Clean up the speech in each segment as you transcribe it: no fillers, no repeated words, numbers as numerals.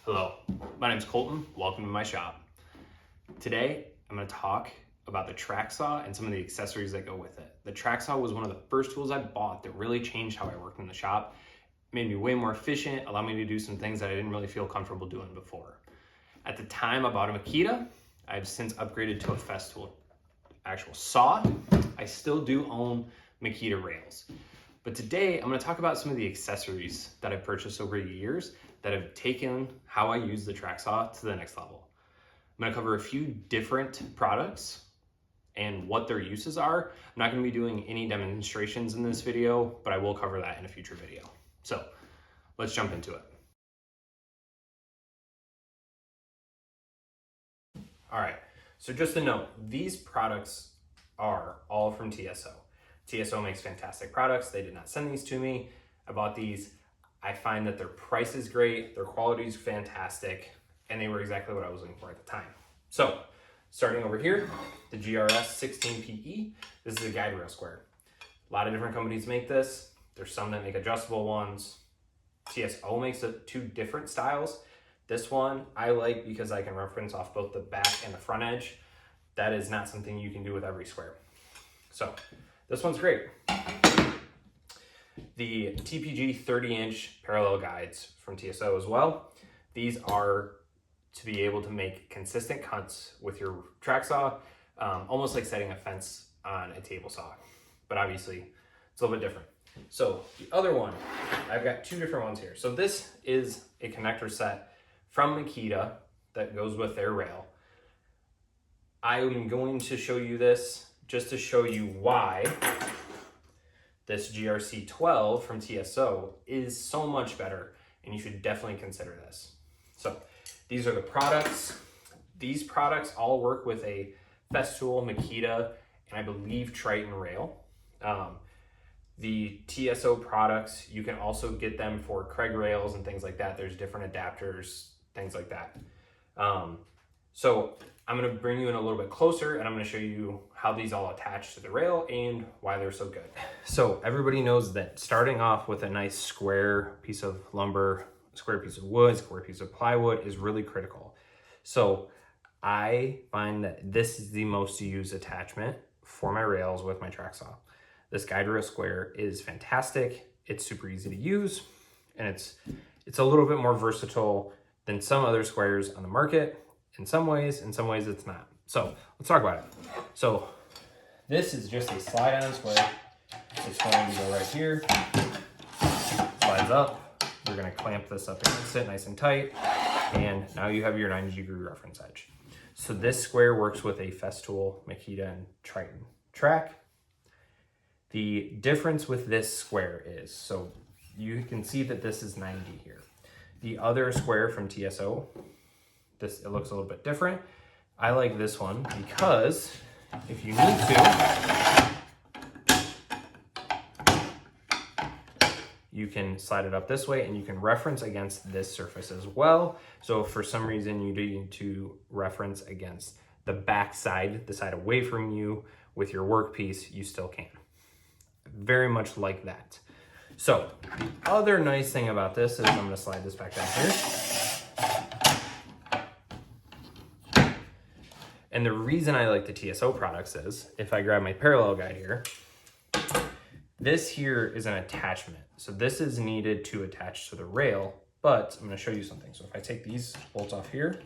Hello, my name's Colton. Welcome to my shop. Today, I'm going to talk about the track saw and some of the accessories that go with it. The track saw was one of the first tools I bought that really changed how I worked in the shop. It made me way more efficient, allowed me to do some things that I didn't really feel comfortable doing before. At the time I bought a Makita. I've since upgraded to a Festool actual saw. I still do own Makita rails. But today I'm going to talk about some of the accessories that I've purchased over the years that have taken how I use the track saw to the next level. I'm going to cover a few different products and what their uses are. I'm not going to be doing any demonstrations in this video, but I will cover that in a future video. So let's jump into it. All right, so just a note, these products are all from TSO. TSO makes fantastic products. They did not send these to me. I bought these. I find that their price is great, their quality is fantastic, and they were exactly what I was looking for at the time. So, starting over here, the GRS 16PE. This is a guide rail square. A lot of different companies make this. There's some that make adjustable ones. TSO makes two different styles. This one I like because I can reference off both the back and the front edge. That is not something you can do with every square. So, this one's great. The TPG 30-inch parallel guides from TSO as well. These are to be able to make consistent cuts with your track saw, almost like setting a fence on a table saw. But obviously, it's a little bit different. So the other one, I've got two different ones here. So this is a connector set from Makita that goes with their rail. I'm going to show you this just to show you why this GRC 12 from TSO is so much better, and you should definitely consider this. So these are the products. These products all work with a Festool, Makita, and I believe Triton rail. The TSO products, you can also get them for Craig rails and things like that. There's different adapters, things like that. So I'm going to bring you in a little bit closer, and I'm going to show you how these all attach to the rail and why they're so good. So everybody knows that starting off with a nice square piece of lumber, square piece of wood, square piece of plywood is really critical. So I find that this is the most used attachment for my rails with my track saw. This guide rail square is fantastic. It's super easy to use, and it's a little bit more versatile than some other squares on the market. In some ways it's not. So let's talk about it. So this is just a slide on square. It's going to go right here, slides up. We're gonna clamp this up against it nice and tight. And now you have your 90-degree reference edge. So this square works with a Festool, Makita, and Triton track. The difference with this square is, so you can see that this is 90 here. The other square from TSO, it looks a little bit different. I like this one because if you need to, you can slide it up this way and you can reference against this surface as well. So if for some reason you need to reference against the back side, the side away from you with your workpiece, you still can. Very much like that. So the other nice thing about this is, I'm gonna slide this back down here. And the reason I like the TSO products is, if I grab my parallel guide here, this here is an attachment. So this is needed to attach to the rail, but I'm gonna show you something. So if I take these bolts off here,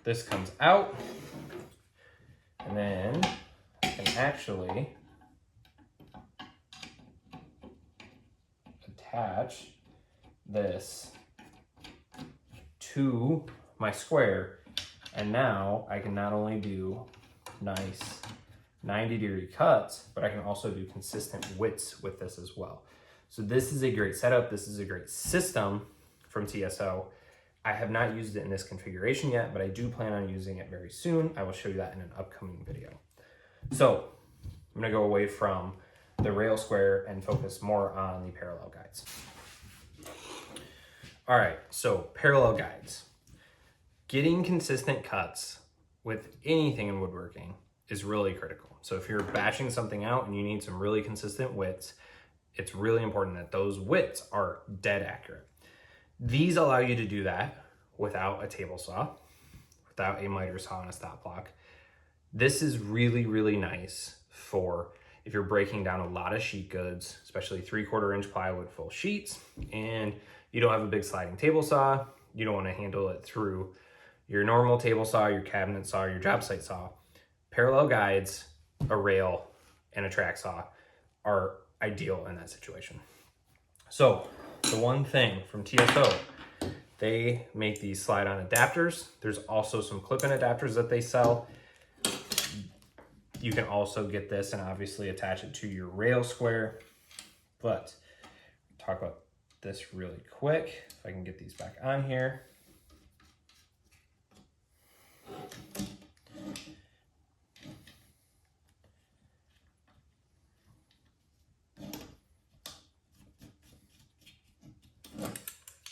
this comes out, and then I can actually attach this to my square, and now I can not only do nice 90-degree cuts, but I can also do consistent widths with this as well. So this is a great setup. This is a great system from TSO. I have not used it in this configuration yet, but I do plan on using it very soon. I will show you that in an upcoming video. So I'm gonna go away from the rail square and focus more on the parallel guides. All right, so parallel guides. Getting consistent cuts with anything in woodworking is really critical. So if you're batching something out and you need some really consistent widths, it's really important that those widths are dead accurate. These allow you to do that without a table saw, without a miter saw and a stop block. This is really, really nice for if you're breaking down a lot of sheet goods, especially 3/4 inch plywood full sheets, and you don't have a big sliding table saw, you don't want to handle it through your normal table saw, your cabinet saw, your job site saw. Parallel guides, a rail, and a track saw are ideal in that situation. So the one thing from TSO, they make these slide-on adapters. There's also some clip-in adapters that they sell. You can also get this and obviously attach it to your rail square. But talk about this really quick. If I can get these back on here.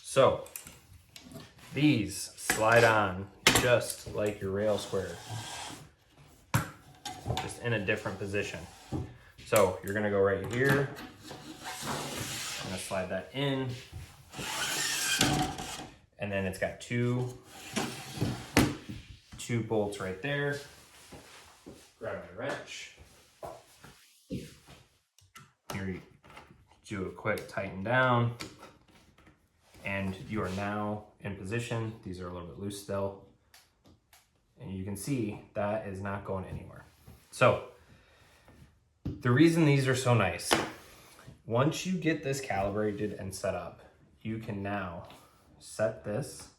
So these slide on just like your rail square, just in a different position. So you're gonna go right here, I'm gonna slide that in, and then it's got two bolts right there. Grab my wrench. Here you do a quick tighten down, and you are now in position. These are a little bit loose still, and you can see that is not going anywhere. So the reason these are so nice, once you get this calibrated and set up, you can now set this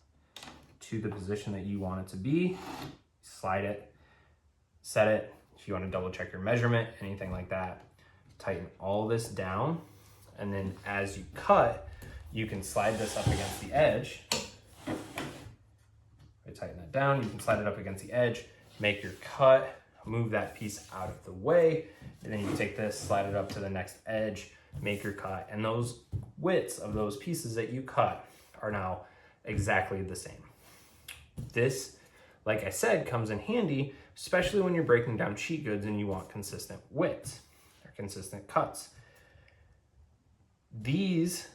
to the position that you want it to be, slide it, set it. If you want to double check your measurement, anything like that, tighten all this down. And then as you cut, you can slide this up against the edge. I tighten that down, you can slide it up against the edge, make your cut, move that piece out of the way, and then you take this, slide it up to the next edge, make your cut, and those widths of those pieces that you cut are now exactly the same. This, like I said, comes in handy, especially when you're breaking down sheet goods and you want consistent widths or consistent cuts. These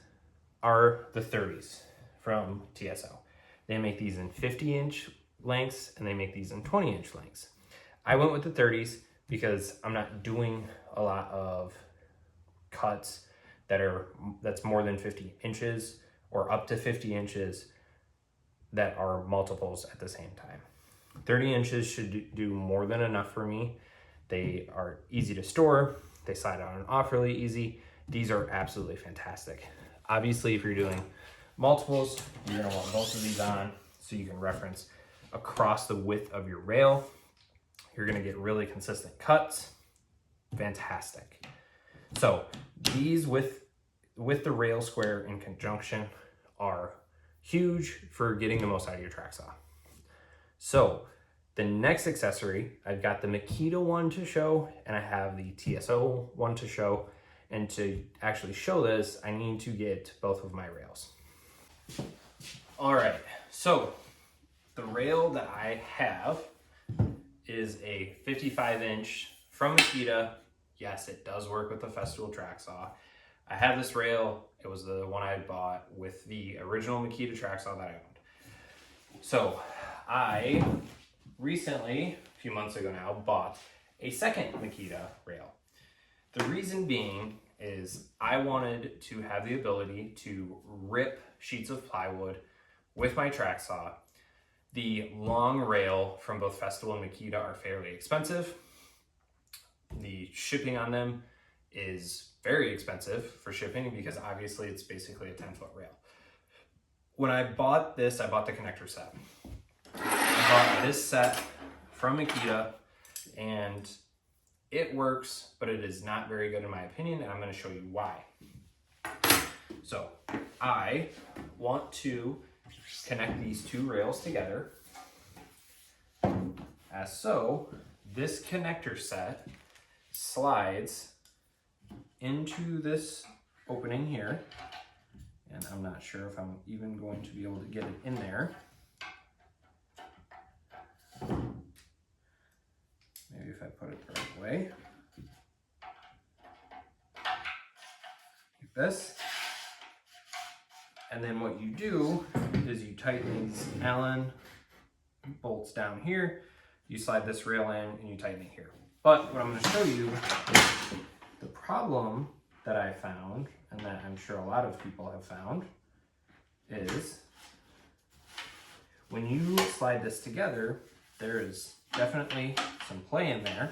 are the 30s from TSO. They make these in 50-inch lengths and they make these in 20-inch lengths. I went with the 30s because I'm not doing a lot of cuts that's more than 50 inches or up to 50 inches that are multiples at the same time. 30 inches should do more than enough for me. They are easy to store. They slide on and off really easy. These are absolutely fantastic. Obviously, if you're doing multiples, you're gonna want both of these on so you can reference across the width of your rail. You're gonna get really consistent cuts. Fantastic. So these with the rail square in conjunction are huge for getting the most out of your track saw. So the next accessory, I've got the Makita one to show and I have the TSO one to show. And to actually show this, I need to get both of my rails. All right, so the rail that I have is a 55-inch from Makita. Yes, it does work with the Festool track saw. I have this rail. It was the one I had bought with the original Makita track saw that I owned. So I recently, a few months ago now, bought a second Makita rail. The reason being is I wanted to have the ability to rip sheets of plywood with my track saw. The long rail from both Festool and Makita are fairly expensive. The shipping on them is very expensive for shipping because obviously it's basically a 10-foot rail. When I bought this, I bought the connector set. I bought this set from Makita and it works, but it is not very good in my opinion, and I'm going to show you why. So I want to connect these two rails together as so. This connector set slides into this opening here, and I'm not sure if I'm even going to be able to get it in there. Maybe if I put it the right way. this. And then what you do is you tighten these Allen bolts down here, you slide this rail in, and you tighten it here. But what I'm going to show you is the problem that I found, and that I'm sure a lot of people have found, is when you slide this together, there is definitely some play in there.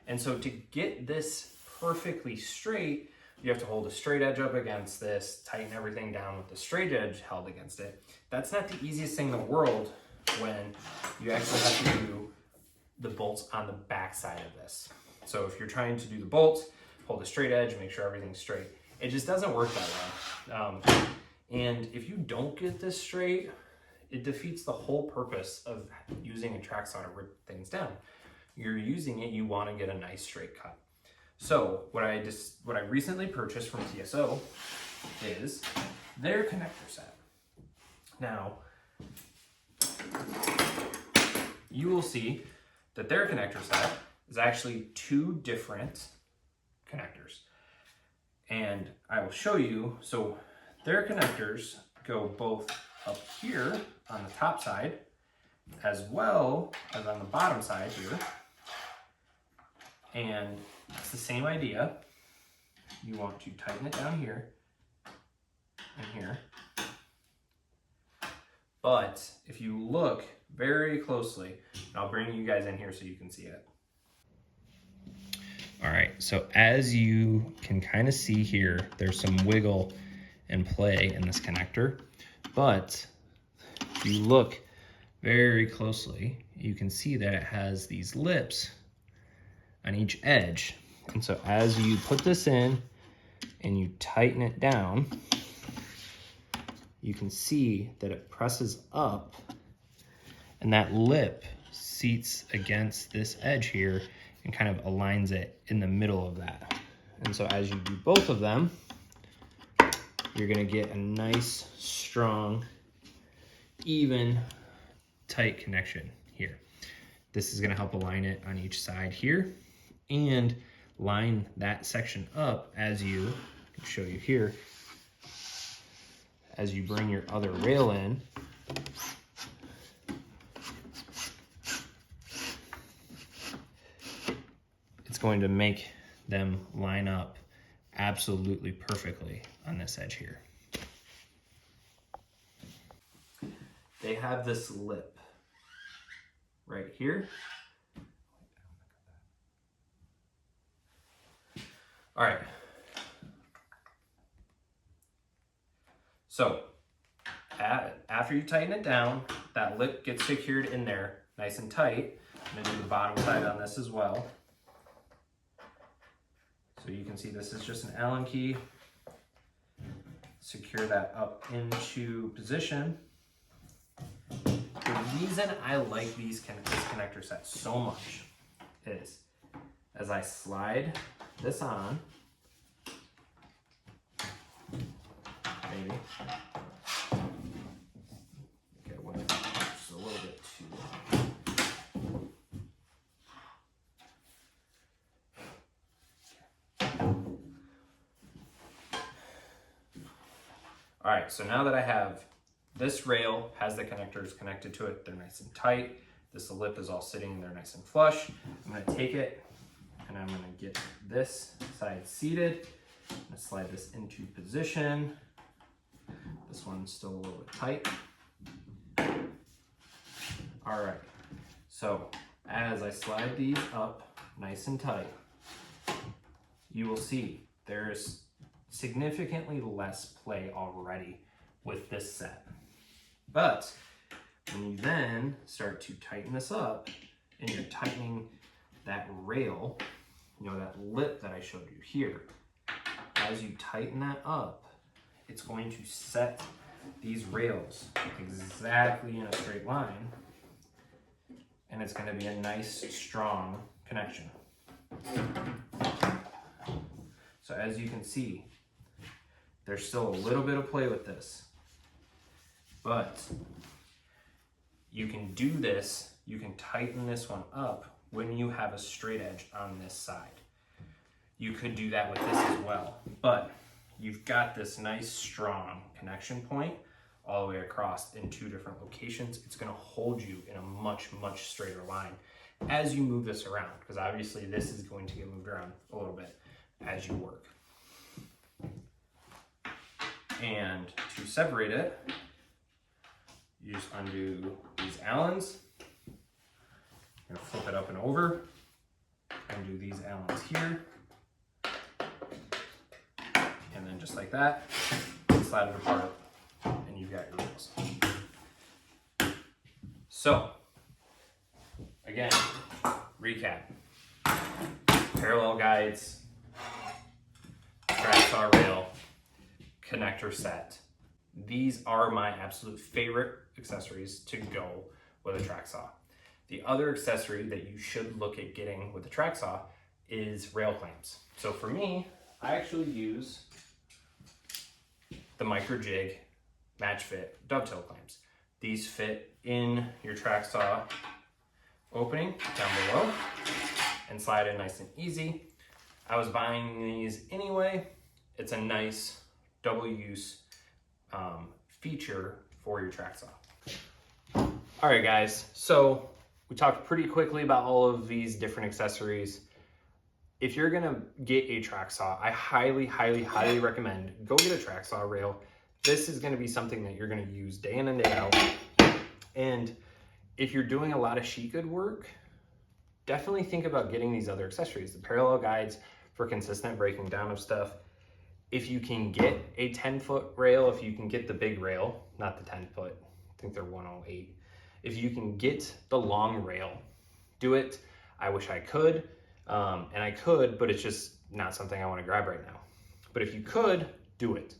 And so to get this perfectly straight, you have to hold a straight edge up against this, tighten everything down with the straight edge held against it. That's not the easiest thing in the world when you actually have to do the bolts on the back side of this. So if you're trying to do the bolts, hold a straight edge, make sure everything's straight. It just doesn't work that well. And if you don't get this straight, it defeats the whole purpose of using a track saw to rip things down. You're using it, you want to get a nice straight cut. So what I recently purchased from TSO is their connector set. Now, you will see that their connector set is actually two different connectors. And I will show you, so their connectors go both up here on the top side, as well as on the bottom side here. And it's the same idea. You want to tighten it down here and here. But if you look very closely, and I'll bring you guys in here so you can see it. All right, so as you can kind of see here, there's some wiggle and play in this connector. But if you look very closely, you can see that it has these lips on each edge. And so as you put this in and you tighten it down, you can see that it presses up and that lip seats against this edge here and kind of aligns it in the middle of that. And so as you do both of them, you're gonna get a nice, strong, even, tight connection here. This is gonna help align it on each side here and line that section up as you, I can show you here, as you bring your other rail in. It's going to make them line up absolutely perfectly on this edge here. They have this lip right here. All right. So after you tighten it down, that lip gets secured in there nice and tight. I'm gonna do the bottom side on this as well. So you can see this is just an Allen key. Secure that up into position. The reason I like this connector set so much is as I slide this on, maybe, okay, what if just a little bit too. All right, so now that I have this rail has the connectors connected to it, they're nice and tight. This lip is all sitting there nice and flush. I'm gonna take it and I'm gonna get this side seated. I'm gonna slide this into position. This one's still a little bit tight. All right, so as I slide these up nice and tight, you will see there's significantly less play already with this set. But when you then start to tighten this up and you're tightening that rail, you know, that lip that I showed you here, as you tighten that up, it's going to set these rails exactly in a straight line, and it's going to be a nice, strong connection. So as you can see, there's still a little bit of play with this, but you can do this, you can tighten this one up when you have a straight edge on this side. You could do that with this as well, but you've got this nice strong connection point all the way across in 2 different locations. It's going to hold you in a much straighter line as you move this around, because obviously this is going to get moved around a little bit as you work. And to separate it, you just undo these Allens. You're gonna flip it up and over, undo these Allens here, and then just like that, slide it apart, and you've got your wheels. So, again, recap. Parallel guides, track saw rail, connector set. These are my absolute favorite accessories to go with a track saw. The other accessory that you should look at getting with the track saw is rail clamps. So for me, I actually use the micro jig match fit dovetail clamps. These fit in your track saw opening down below and slide in nice and easy. I was buying these anyway. It's a nice double use feature for your track saw. All right, guys, so we talked pretty quickly about all of these different accessories. If you're gonna get a track saw, I highly recommend go get a track saw rail. This is gonna be something that you're gonna use day in and day out. And if you're doing a lot of sheet good work, definitely think about getting these other accessories, the parallel guides for consistent breaking down of stuff. If you can get a 10-foot rail, if you can get the big rail, not the 10-foot, I think they're 108. If you can get the long rail, do it. I wish I could, and I could, but it's just not something I want to grab right now. But if you could, do it.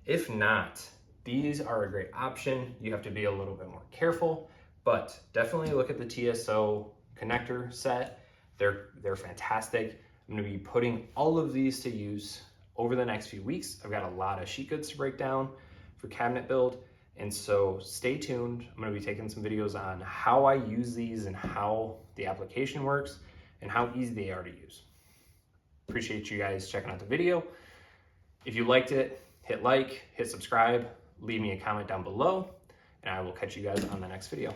If not, these are a great option. You have to be a little bit more careful, but definitely look at the TSO connector set. They're fantastic. I'm going to be putting all of these to use over the next few weeks. I've got a lot of sheet goods to break down for cabinet build, and so stay tuned. I'm going to be taking some videos on how I use these and how the application works and how easy they are to use. Appreciate you guys checking out the video. If you liked it, hit like, hit subscribe, leave me a comment down below, and I will catch you guys on the next video.